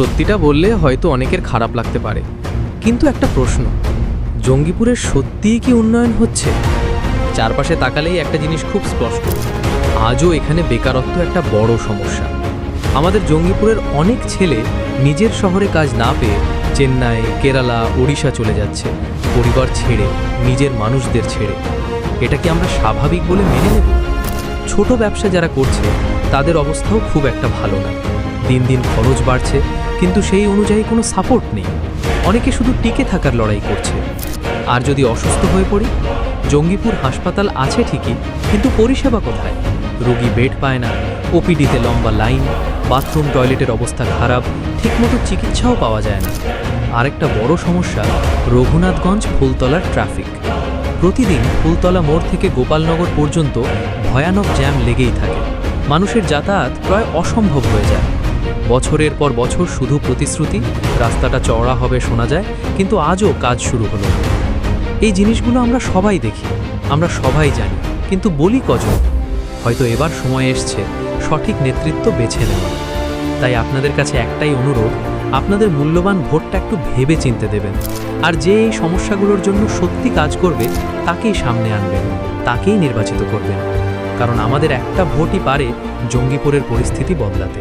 সত্যিটা বললে হয়তো অনেকের খারাপ লাগতে পারে, কিন্তু একটা প্রশ্ন, জঙ্গিপুরের সত্যিই কি উন্নয়ন হচ্ছে? চারপাশে তাকালেই একটা জিনিস খুব স্পষ্ট, আজও এখানে বেকারত্ব একটা বড় সমস্যা। আমাদের জঙ্গিপুরের অনেক ছেলে নিজের শহরে কাজ না পেয়ে চেন্নাই, কেরালা, ওড়িশা চলে যাচ্ছে, পরিবার ছেড়ে, নিজের মানুষদের ছেড়ে। এটা কি আমরা স্বাভাবিক বলে মেনে নেব? ছোট ব্যবসা যারা করছে তাদের অবস্থাও খুব একটা ভালো না। দিন দিন খরচ বাড়ছে, কিন্তু সেই অনুযায়ী কোনো সাপোর্ট নেই। অনেকে শুধু টিকে থাকার লড়াই করছে। আর যদি অসুস্থ হয়ে পড়ি, জঙ্গিপুর হাসপাতাল আছে ঠিকই, কিন্তু পরিষেবা কোথায়? রোগী বেড পায় না, ওপিডিতে লম্বা লাইন, বাথরুম টয়লেটের অবস্থা খারাপ, ঠিকমতো চিকিৎসাও পাওয়া যায় না। আরেকটা বড় সমস্যা রঘুনাথগঞ্জ ফুলতলার ট্রাফিক। প্রতিদিন ফুলতলা মোড় থেকে গোপালনগর পর্যন্ত ভয়ানক জ্যাম লেগেই থাকে। মানুষের যাতায়াত প্রায় অসম্ভব হয়ে যায়। বছরের পর বছর শুধু প্রতিশ্রুতি, রাস্তাটা চওড়া হবে শোনা যায়, কিন্তু আজও কাজ শুরু হলো না। এই জিনিসগুলো আমরা সবাই দেখি, আমরা সবাই জানি, কিন্তু বলি কজন? হয়তো এবার সময় এসছে সঠিক নেতৃত্ব বেছে নেওয়া। তাই আপনাদের কাছে একটাই অনুরোধ, আপনাদের মূল্যবান ভোটটা একটু ভেবে চিনতে দেবেন। আর যে এই সমস্যাগুলোর জন্য সত্যি কাজ করবে তাকেই সামনে আনবেন, তাকেই নির্বাচিত করবেন। কারণ আমাদের একটা ভোটই পারে জঙ্গিপুরের পরিস্থিতি বদলাতে।